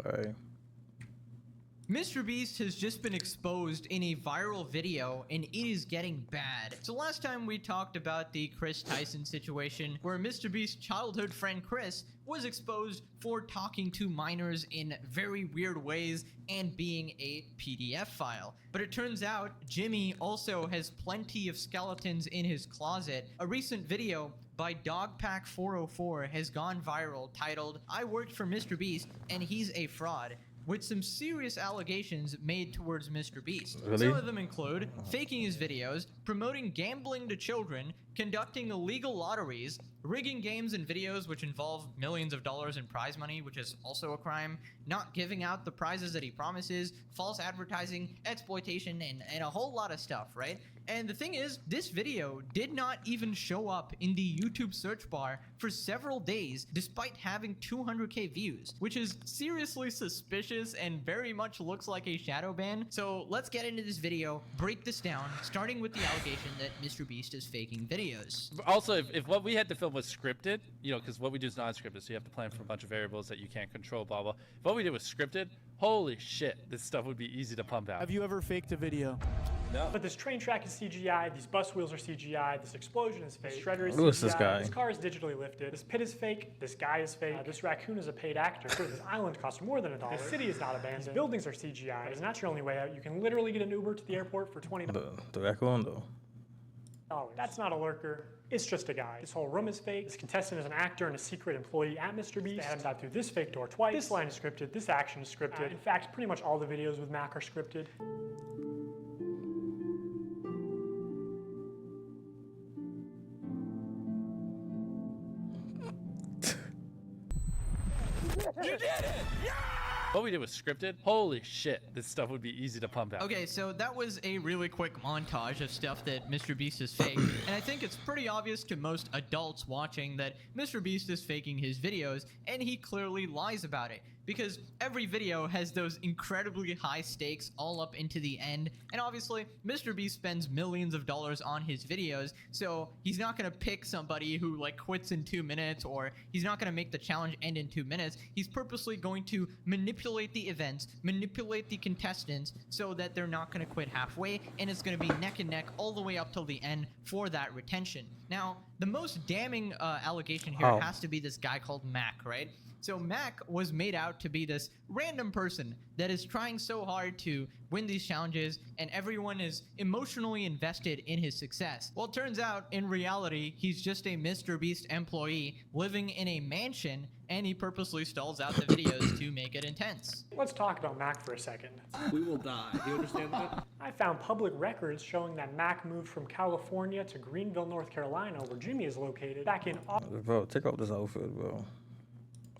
Alright. mrbeast has just been exposed in a viral video, and it is getting bad. So last time we talked about the Chris Tyson situation, where mrbeast's childhood friend Chris was exposed for talking to minors in very weird ways and being a PDF file. But it turns out Jimmy also has plenty of skeletons in his closet. A recent video by Dogpack404 has gone viral titled, "I worked for mrbeast and he's a fraud," with some serious allegations made towards mrbeast. Really? Some of them include faking his videos, promoting gambling to children, conducting illegal lotteries, rigging games and videos which involve millions of dollars in prize money, which is also a crime, not giving out the prizes that he promises, false advertising, exploitation, and a whole lot of stuff, right? And the thing is, this video did not even show up in the YouTube search bar for several days, despite having 200k views, which is seriously suspicious and very much looks like a shadow ban. So let's get into this video, break this down, starting with the allegation that mrbeast is faking videos. Also, if what we had to film was scripted, you know, because what we do is non-scripted, so you have to plan for a bunch of variables that you can't control, blah, blah. If what we did was scripted, holy shit, this stuff would be easy to pump out. Have you ever faked a video? No. But this train track is CGI, these bus wheels are CGI, this explosion is fake, this shredder is Who is CGI, this guy? this car is digitally lifted, this pit is fake, this guy is fake, this raccoon is a paid actor, this island costs more than $1, this city is not abandoned, these buildings are CGI, but it's not your only way out. You can literally get an Uber to the airport for $20. The raccoon though. That's not a lurker. It's just a guy. This whole room is fake. This contestant is an actor and a secret employee at mrbeast. They had him dive through this fake door twice. This line is scripted. This action is scripted. In fact, pretty much all the videos with Mac are scripted. You did it! Yeah! What we did was scripted. Holy shit, this stuff would be easy to pump out. Okay, so that was a really quick montage of stuff that mrbeast is fake, and I think it's pretty obvious to most adults watching that mrbeast is faking his videos, and he clearly lies about it. Because every video has those incredibly high stakes all up into the end, and obviously mrbeast spends millions of dollars on his videos, so he's not gonna pick somebody who like quits in 2 minutes, or he's not gonna make the challenge end in 2 minutes. He's purposely going to manipulate the events, manipulate the contestants, so that they're not gonna quit halfway, and it's gonna be neck and neck all the way up till the end for that retention. Now, the most damning allegation here has to be this guy called Mac, right? So Mac was made out to be this random person that is trying so hard to win these challenges, and everyone is emotionally invested in his success. Well, it turns out, in reality, he's just a mrbeast employee living in a mansion, and he purposely stalls out the videos to make it intense. Let's talk about Mac for a second. We will die. Do you understand that? I found public records showing that Mac moved from California to Greenville, North Carolina, where Jimmy is located, back in Bro, take off this outfit, bro.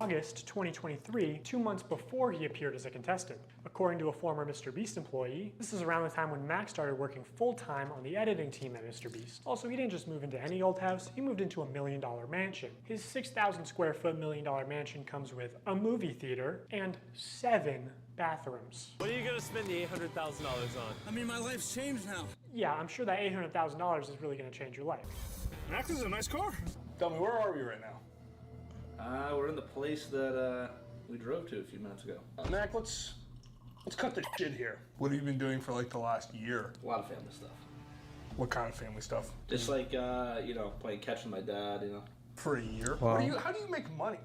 August 2023, 2 months before he appeared as a contestant. According to a former mrbeast employee, this is around the time when Mac started working full-time on the editing team at mrbeast. Also, he didn't just move into any old house, he moved into a $1 million mansion. His 6,000 square foot $1 million mansion comes with a movie theater and 7 bathrooms. What are you gonna spend the $800,000 on? I mean, my life's changed now. Yeah, I'm sure that $800,000 is really gonna change your life. Max is a nice car. Tell me, where are we right now? We're in the place that we drove to a few minutes ago. Mac, let's cut the shit here. What have you been doing for like the last year? A lot of family stuff. What kind of family stuff? Just like, you know, playing catch with my dad, you know. For a year? Wow. How do you make money?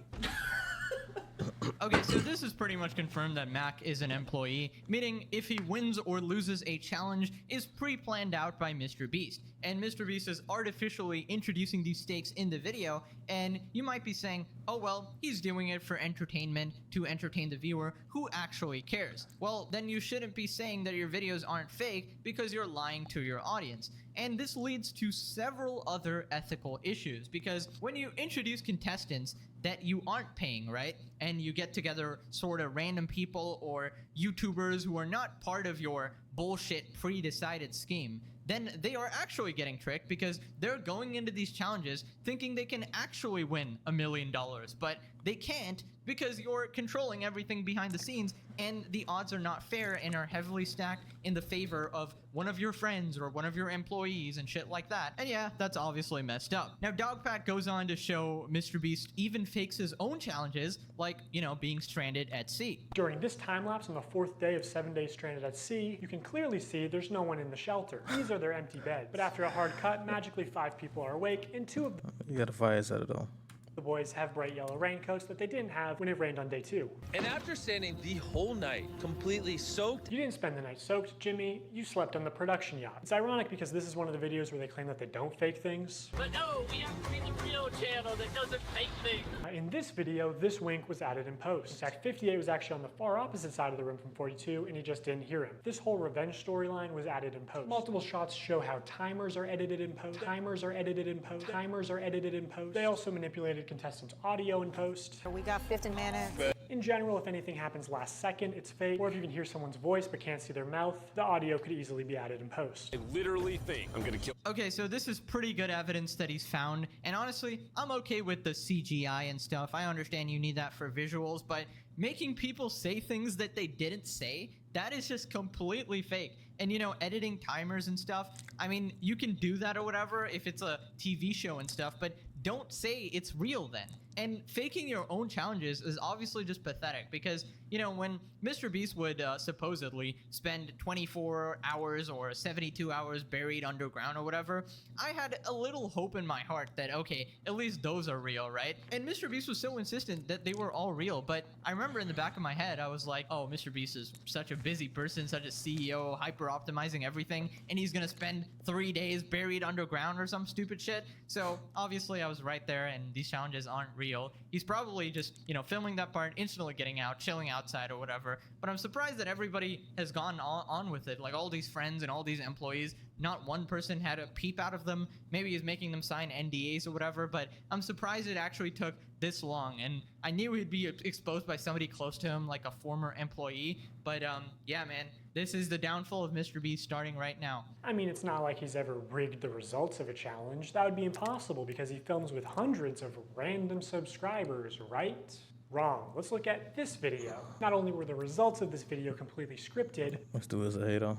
Okay, so this is pretty much confirmed that Mac is an employee, meaning if he wins or loses a challenge is pre-planned out by mrbeast. And mrbeast is artificially introducing these stakes in the video, and you might be saying, oh well, he's doing it for entertainment, to entertain the viewer, who actually cares? Well, then you shouldn't be saying that your videos aren't fake because you're lying to your audience. And this leads to several other ethical issues, because when you introduce contestants that you aren't paying, right? And you get together sort of random people or YouTubers who are not part of your bullshit pre-decided scheme, then they are actually getting tricked because they're going into these challenges thinking they can actually win $1 million, but they can't because you're controlling everything behind the scenes, and the odds are not fair and are heavily stacked in the favor of one of your friends or one of your employees and shit like that. And yeah, that's obviously messed up. Now, Dogpack goes on to show mrbeast even fakes his own challenges, like, you know, being stranded at sea. During this time lapse on the 4th day of 7 days stranded at sea, you can clearly see there's no one in the shelter. These are their empty beds. But after a hard cut, magically 5 people are awake, and 2 of You got a fire set it though. the boys have bright yellow raincoats that they didn't have when it rained on day 2. And after standing the whole night, completely soaked, You didn't spend the night soaked, Jimmy. You slept on the production yacht. It's ironic because this is one of the videos where they claim that they don't fake things. But no, we have to be the real channel that doesn't fake things. In this video, this wink was added in post. In fact, 58 was actually on the far opposite side of the room from 42, and he just didn't hear him. This whole revenge storyline was added in post. Multiple shots show how timers are edited in post. Timers are edited in post. Timers are edited in post. They also manipulated contestants' audio in post. We got 15 minutes. In general, if anything happens last second, it's fake. Or if you can hear someone's voice but can't see their mouth, the audio could easily be added in post. I literally think I'm gonna kill. Okay, so this is pretty good evidence that he's found, and honestly, I'm okay with the CGI and stuff. I understand you need that for visuals, but making people say things that they didn't say, that is just completely fake. And you know, editing timers and stuff, I mean, you can do that or whatever if it's a TV show and stuff, but don't say it's real then. And faking your own challenges is obviously just pathetic because, you know, when MrBeast would supposedly spend 24 hours or 72 hours buried underground or whatever, I had a little hope in my heart that, okay, at least those are real, right? And MrBeast was so insistent that they were all real, but I remember in the back of my head, I was like, oh, MrBeast is such a busy person, such a CEO, hyper-optimizing everything, and he's gonna spend 3 days buried underground or some stupid shit. So obviously I was right there, and these challenges aren't real. He's probably just, you know, filming that part, instantly getting out, chilling outside or whatever. But I'm surprised that everybody has gone on with it. Like all these friends and all these employees, not one person had a peep out of them. Maybe he's making them sign NDAs or whatever, but I'm surprised it actually took this long. And I knew he'd be exposed by somebody close to him, like a former employee. But yeah, man, this is the downfall of MrBeast starting right now. I mean, it's not like he's ever rigged the results of a challenge. That would be impossible because he films with hundreds of random subscribers, right? Wrong. Let's look at this video. Not only were the results of this video completely scripted, This dude is a hater.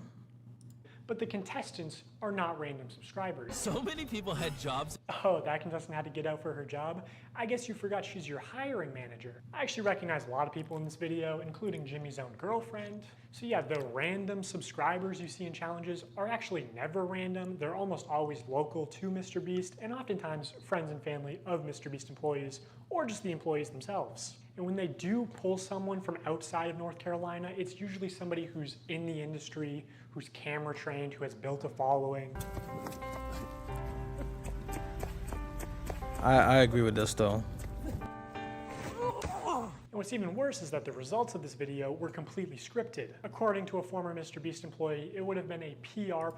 but the contestants are not random subscribers. So many people had jobs. Oh, that contestant had to get out for her job? I guess you forgot she's your hiring manager. I actually recognize a lot of people in this video, including Jimmy's own girlfriend. So yeah, the random subscribers you see in challenges are actually never random. They're almost always local to MrBeast, and oftentimes friends and family of MrBeast employees, or just the employees themselves. And when they do pull someone from outside of North Carolina, it's usually somebody who's in the industry, who's camera trained, who has built a following. I agree with this though. And what's even worse is that the results of this video were completely scripted. According to a former MrBeast employee, it would have been a PR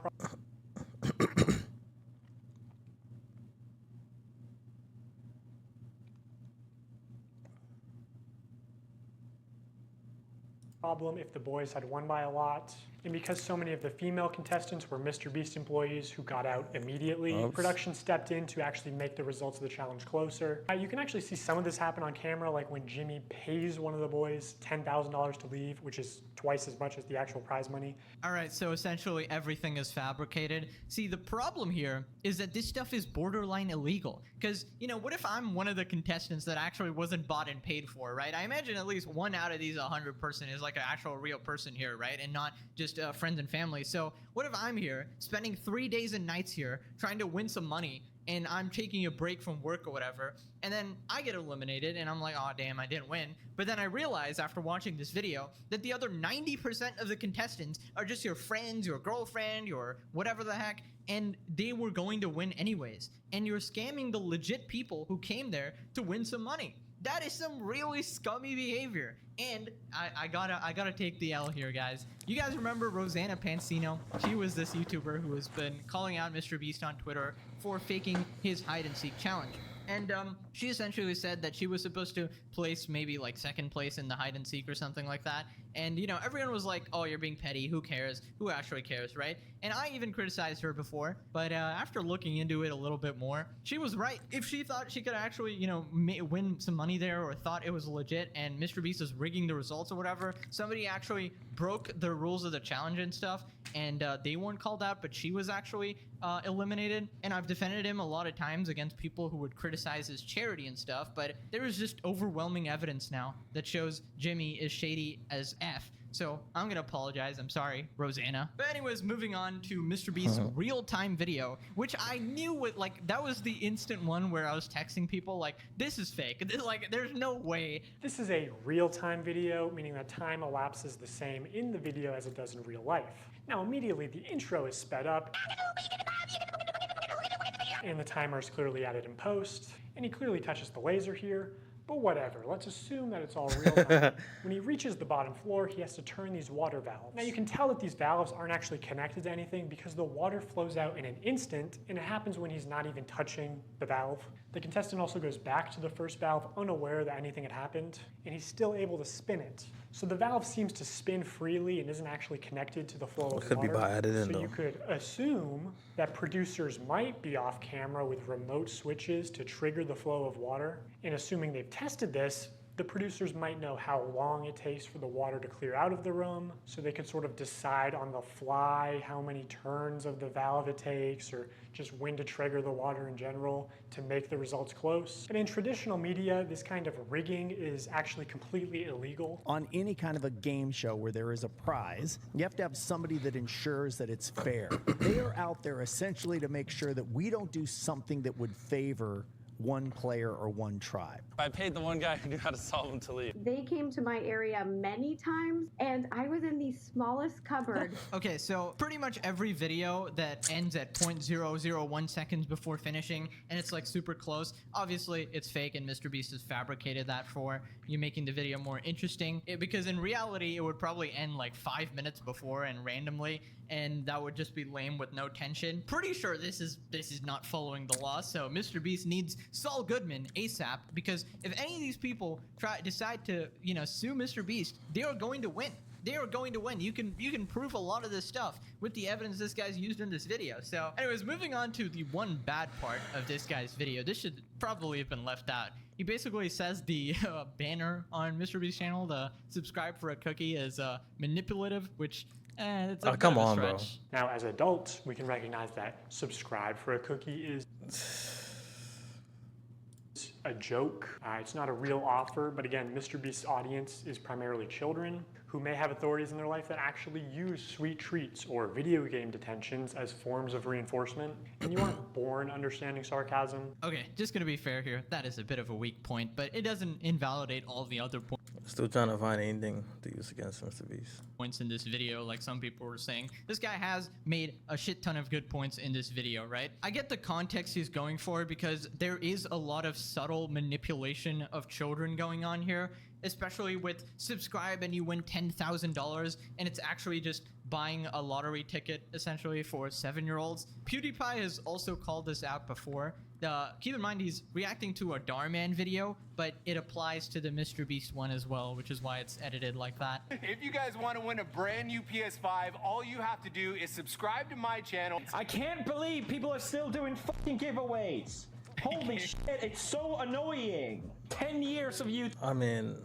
problem if the boys had won by a lot. And because so many of the female contestants were MrBeast employees who got out immediately, production stepped in to actually make the results of the challenge closer. You can actually see some of this happen on camera, like when Jimmy pays one of the boys $10,000 to leave, which is twice as much as the actual prize money. All right, so essentially everything is fabricated. See, the problem here is that this stuff is borderline illegal. Because, you know, what if I'm one of the contestants that actually wasn't bought and paid for, right? I imagine at least 1 out of these 100 person is like an actual real person here, right? And not just friends and family. So what if I'm here spending 3 days and nights here trying to win some money, and I'm taking a break from work or whatever, and then I get eliminated and I'm like, oh damn, I didn't win. But then I realize after watching this video that the other 90% of the contestants are just your friends, your girlfriend, your whatever the heck, and they were going to win anyways. And you're scamming the legit people who came there to win some money. That is some really scummy behavior. And I gotta take the L here, guys. You guys remember Rosanna Pansino? She was this YouTuber who has been calling out MrBeast on Twitter for faking his hide and seek challenge. And she essentially said that she was supposed to place maybe like 2nd place in the hide and seek or something like that. And, you know, everyone was like, oh, you're being petty. Who cares? Who actually cares, right? And I even criticized her before. But after looking into it a little bit more, she was right. If she thought she could actually, you know, win some money there, or thought it was legit and MrBeast was rigging the results or whatever, somebody actually broke the rules of the challenge and stuff, and they weren't called out, but she was actually eliminated. And I've defended him a lot of times against people who would criticize his charity charity and stuff, but there is just overwhelming evidence now that shows Jimmy is shady as F. So I'm gonna apologize. I'm sorry, Rosanna. But anyways, moving on to Mr. Beast's real-time video, which I knew would, like, that was the instant one where I was texting people like, this is fake. Like, there's no way. This is a real-time video, meaning that time elapses the same in the video as it does in real life. Now, immediately the intro is sped up, and the timer is clearly added in post, and he clearly touches the laser here. But whatever, let's assume that it's all real time. When he reaches the bottom floor, he has to turn these water valves. Now you can tell that these valves aren't actually connected to anything because the water flows out in an instant, and it happens when he's not even touching the valve. The contestant also goes back to the first valve unaware that anything had happened, and he's still able to spin it. So the valve seems to spin freely and isn't actually connected to the flow of water. Could be by editing, so you could assume that producers might be off camera with remote switches to trigger the flow of water. And assuming they've tested this, the producers might know how long it takes for the water to clear out of the room, so they could sort of decide on the fly how many turns of the valve it takes, or just when to trigger the water in general to make the results close. And in traditional media, this kind of rigging is actually completely illegal. On any kind of a game show where there is a prize, you have to have somebody that ensures that it's fair. They are out there essentially to make sure that we don't do something that would favor one player or one tribe. I paid the one guy who knew how to solve them to leave. They came to my area many times, and I was in the smallest cupboard. Okay, so pretty much every video that ends at 0.001 seconds before finishing, and it's like super close, obviously it's fake, and Mr. Beast has fabricated that for you, making the video more interesting. Because in reality, it would probably end like 5 minutes before and randomly, and that would just be lame with no tension. Pretty sure this is not following the law, so Mr. Beast needs Saul Goodman ASAP, because if any of these people decide to, sue Mr. Beast, they are going to win. They are going to win. You can prove a lot of this stuff with the evidence this guy's used in this video. So anyways, moving on to the one bad part of this guy's video. This should probably have been left out. He basically says the banner on Mr. Beast's channel, the subscribe for a cookie, is manipulative, which it's a come bit of a on, bro. stretch. Now, as adults, we can recognize that subscribe for a cookie is a joke. It's not a real offer, but again, Mr. Beast's audience is primarily children who may have authorities in their life that actually use sweet treats or video game detentions as forms of reinforcement, and you aren't born understanding sarcasm. Okay, just gonna be fair here. That is a bit of a weak point, but it doesn't invalidate all the other points. Still trying to find anything to use against Mr. Beast. Points in this video, like some people were saying. This guy has made a shit ton of good points in this video, right? I get the context he's going for, because there is a lot of subtle manipulation of children going on here, especially with subscribe and you win $10,000, and it's actually just buying a lottery ticket essentially for 7-year-olds. PewDiePie has also called this out before. Keep in mind, he's reacting to a Darman video, but it applies to the Mr. Beast one as well, which is why it's edited like that. If you guys want to win a brand new PS5, all you have to do is subscribe to my channel. I can't believe people are still doing fucking giveaways. Holy shit, it's so annoying. 10 years of you. I mean,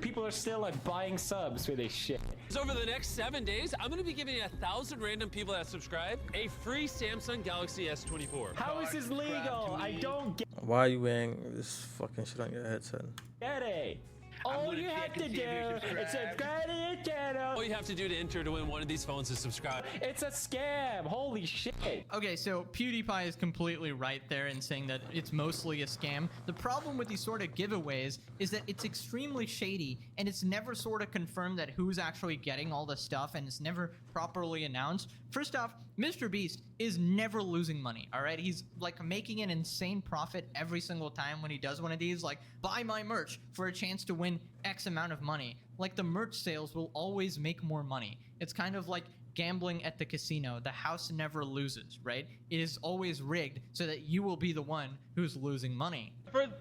people are still like buying subs for this shit. So over the next 7 days, I'm gonna be giving 1,000 random people that subscribe a free Samsung Galaxy S24. How is this legal? I don't why are you wearing this fucking shit on your headset? get it. All you have to do is subscribe to your channel. All you have to do to enter to win one of these phones is subscribe. It's a scam. Holy shit. Okay, so PewDiePie is completely right there in saying that it's mostly a scam. The problem with these sort of giveaways is that it's extremely shady, and it's never sort of confirmed that who's actually getting all the stuff, and it's never properly announced. First off, Mr. Beast is never losing money, all right? He's like making an insane profit every single time when he does one of these, like buy my merch for a chance to win X amount of money. Like the merch sales will always make more money. It's kind of like gambling at the casino. The house never loses, right? It is always rigged so that you will be the one who's losing money.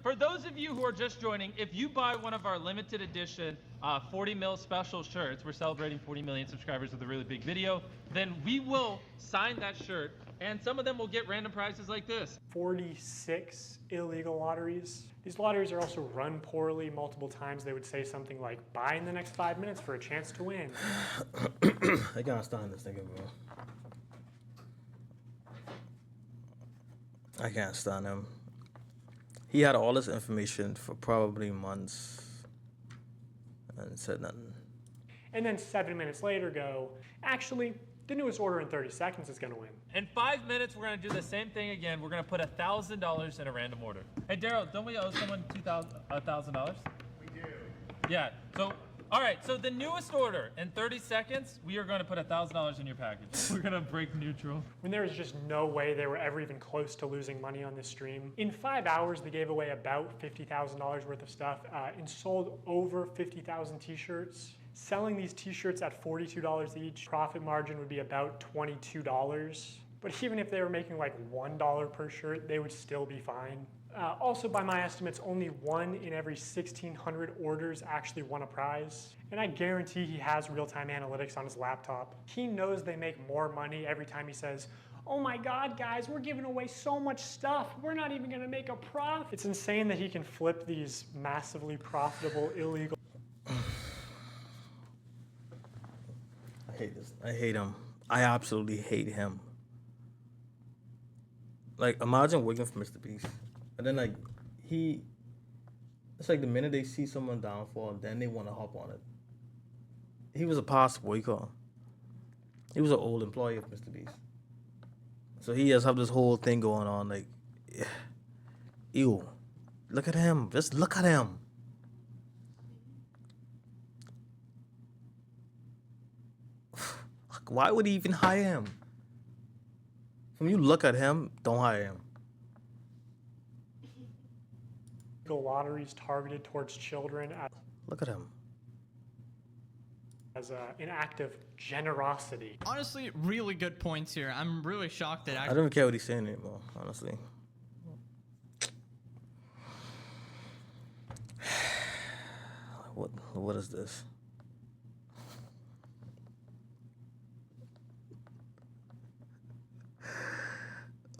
For those of you who are just joining, if you buy one of our limited edition 40 mil special shirts, we're celebrating 40 million subscribers with a really big video, then we will sign that shirt, and some of them will get random prizes like this. 46 illegal lotteries. These lotteries are also run poorly. Multiple times they would say something like, buy in the next 5 minutes for a chance to win. I gotta start this nigga, bro. I can't stand him. He had all this information for probably months and said nothing. And then 7 minutes later go, actually, the newest order in 30 seconds is gonna win. In 5 minutes, we're gonna do the same thing again. We're gonna put $1,000 in a random order. Hey, Daryl, don't we owe someone $1,000? We do. Yeah. So, all right. So the newest order in 30 seconds, we are gonna put $1,000 in your package. We're gonna break neutral. When there was just no way they were ever even close to losing money on this stream. In 5 hours, they gave away about $50,000 worth of stuff and sold over 50,000 t-shirts. Selling these t-shirts at $42 each, profit margin would be about $22. But even if they were making like $1 per shirt, they would still be fine. Also, by my estimates, only 1 in every 1,600 orders actually won a prize. And I guarantee he has real-time analytics on his laptop. He knows they make more money every time he says, "Oh my God, guys, we're giving away so much stuff. We're not even gonna make a profit." It's insane that he can flip these massively profitable, illegal. I hate this. I hate him. I absolutely hate him. Like, imagine working for Mr. Beast. And then, like, it's like the minute they see someone downfall, then they want to hop on it. He was a past boycott. He was an old employee of Mr. Beast. So he has have this whole thing going on, like, ew. Look at him. Just look at him. Why would he even hire him? When you look at him, don't hire him. Lotteries targeted towards children Look at him. as an act of generosity. Honestly, really good points here. I'm really shocked that I don't even care what he's saying anymore, honestly. What is this?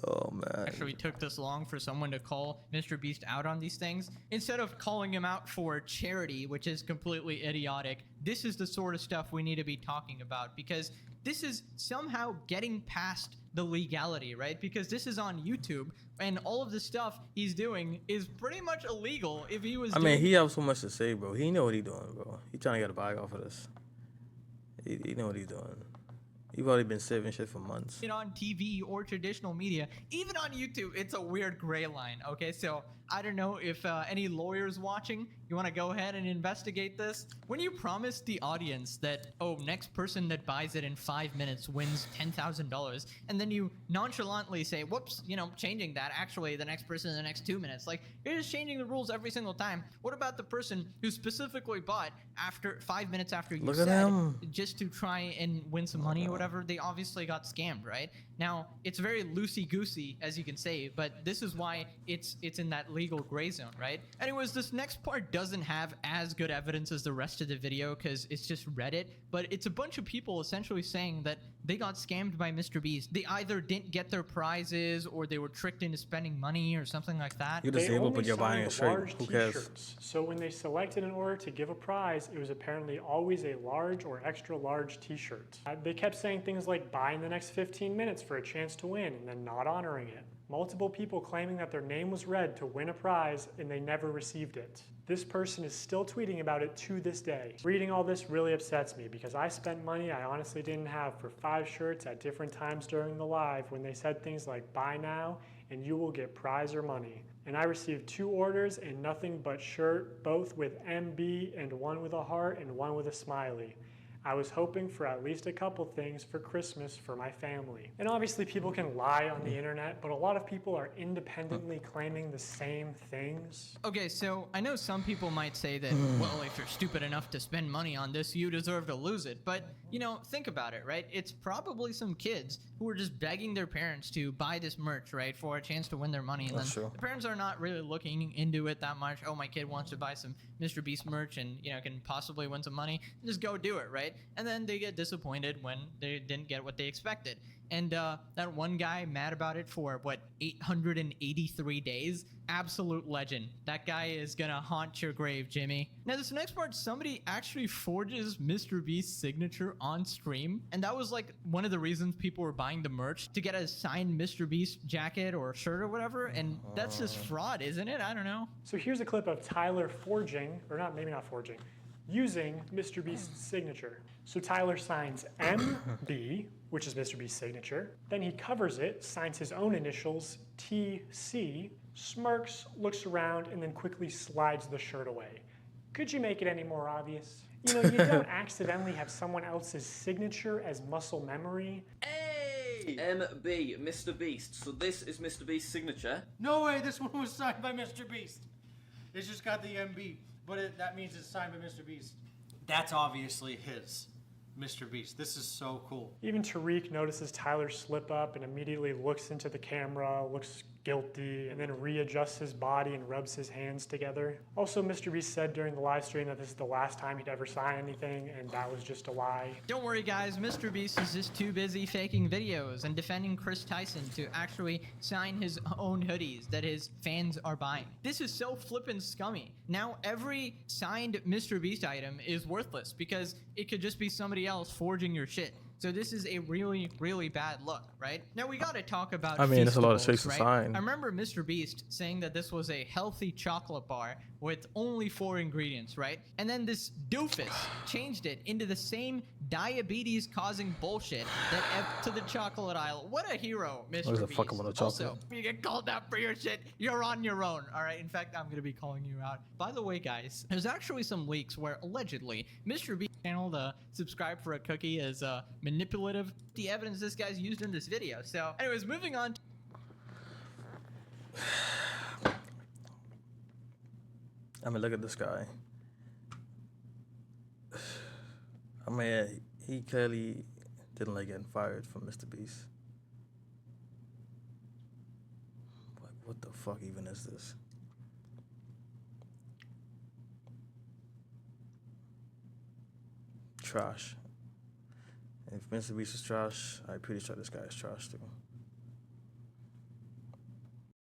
Oh man. Actually, it took this long for someone to call Mr. Beast out on these things. Instead of calling him out for charity, which is completely idiotic, this is the sort of stuff we need to be talking about, because this is somehow getting past the legality, right? Because this is on YouTube, and all of the stuff he's doing is pretty much illegal if he was I mean, he has so much to say, bro. He know what he doing, bro. He trying to get a bag off of this. He know what he's doing. You've already been saving shit for months. On TV or traditional media, even on YouTube, it's a weird gray line. Okay, so I don't know if any lawyers watching, you want to go ahead and investigate this. When you promise the audience that, oh, next person that buys it in 5 minutes wins $10,000, and then you nonchalantly say, whoops, you know, changing that, actually the next person in the next 2 minutes, like, you're just changing the rules every single time. What about the person who specifically bought after 5 minutes after you said, just to try and win some money or whatever? They obviously got scammed, right? Now, it's very loosey-goosey, as you can say, but this is why it's in that legal gray zone, right? Anyways, this next part doesn't have as good evidence as the rest of the video because it's just Reddit, but it's a bunch of people essentially saying that they got scammed by Mr. Beast. They either didn't get their prizes or they were tricked into spending money or something like that. You're disabled, but you're buying a shirt. Who cares? So when they selected an order to give a prize, it was apparently always a large or extra large t-shirt. They kept saying things like, buy in the next 15 minutes for a chance to win, and then not honoring it. Multiple people claiming that their name was read to win a prize and they never received it. This person is still tweeting about it to this day. Reading all this really upsets me because I spent money I honestly didn't have for 5 shirts at different times during the live when they said things like, buy now and you will get prize or money. And I received 2 orders and nothing but shirt, both with MB and one with a heart and one with a smiley. I was hoping for at least a couple things for Christmas for my family. And obviously people can lie on the internet, but a lot of people are independently claiming the same things. Okay, so I know some people might say that, well, if you're stupid enough to spend money on this, you deserve to lose it. But, you know, think about it, right? It's probably some kids who are just begging their parents to buy this merch, right, for a chance to win their money. And then the parents are not really looking into it that much. Oh, my kid wants to buy some Mr. Beast merch and, you know, can possibly win some money. Just go do it, right? right? And then they get disappointed when they didn't get what they expected. And that one guy mad about it for, what, 883 days? Absolute legend. That guy is gonna haunt your grave, Jimmy. Now, this next part, somebody actually forges Mr. Beast's signature on stream. And that was like one of the reasons people were buying the merch, to get a signed Mr. Beast jacket or shirt or whatever. And that's just fraud, isn't it? I don't know. So here's a clip of Tyler forging, or not, maybe not forging, using Mr. Beast's signature. So Tyler signs MB, which is Mr. Beast's signature. Then he covers it, signs his own initials, TC, smirks, looks around, and then quickly slides the shirt away. Could you make it any more obvious? You know, you don't accidentally have someone else's signature as muscle memory. Hey! MB, Mr. Beast. So this is Mr. Beast's signature. No way, this one was signed by Mr. Beast. It's just got the MB, but that means it's signed by Mr. Beast. That's obviously his, Mr. Beast. This is so cool. Even Tariq notices Tyler slip up and immediately looks into the camera, looks guilty, and then readjusts his body and rubs his hands together. Also, Mr. Beast said during the live stream that this is the last time he'd ever sign anything, and that was just a lie. Don't worry, guys. Mr. Beast is just too busy faking videos and defending Chris Tyson to actually sign his own hoodies that his fans are buying. This is so flippin' scummy. Now, every signed Mr. Beast item is worthless because it could just be somebody else forging your shit. So this is a really, really bad look, right? Now we gotta talk about I mean, it's a lot of Feastables, shakes to right? sign. I remember Mr. Beast saying that this was a healthy chocolate bar with only 4 ingredients, right? And then this doofus changed it into the same diabetes-causing bullshit that to the chocolate aisle. What a hero, Mr. What is a Beast. fuck amount of chocolate? Also, you get called out for your shit, you're on your own, all right? In fact, I'm gonna be calling you out. By the way, guys, there's actually some leaks where allegedly Mr. Beast channel to subscribe for a cookie is manipulative. The evidence this guy's used in this video. So, anyways, moving on. I mean, look at this guy. I mean, he clearly didn't like getting fired from Mr. Beast. What the fuck even is this? Trash. If Mr. Beast is trash, I'm pretty sure this guy is trash too.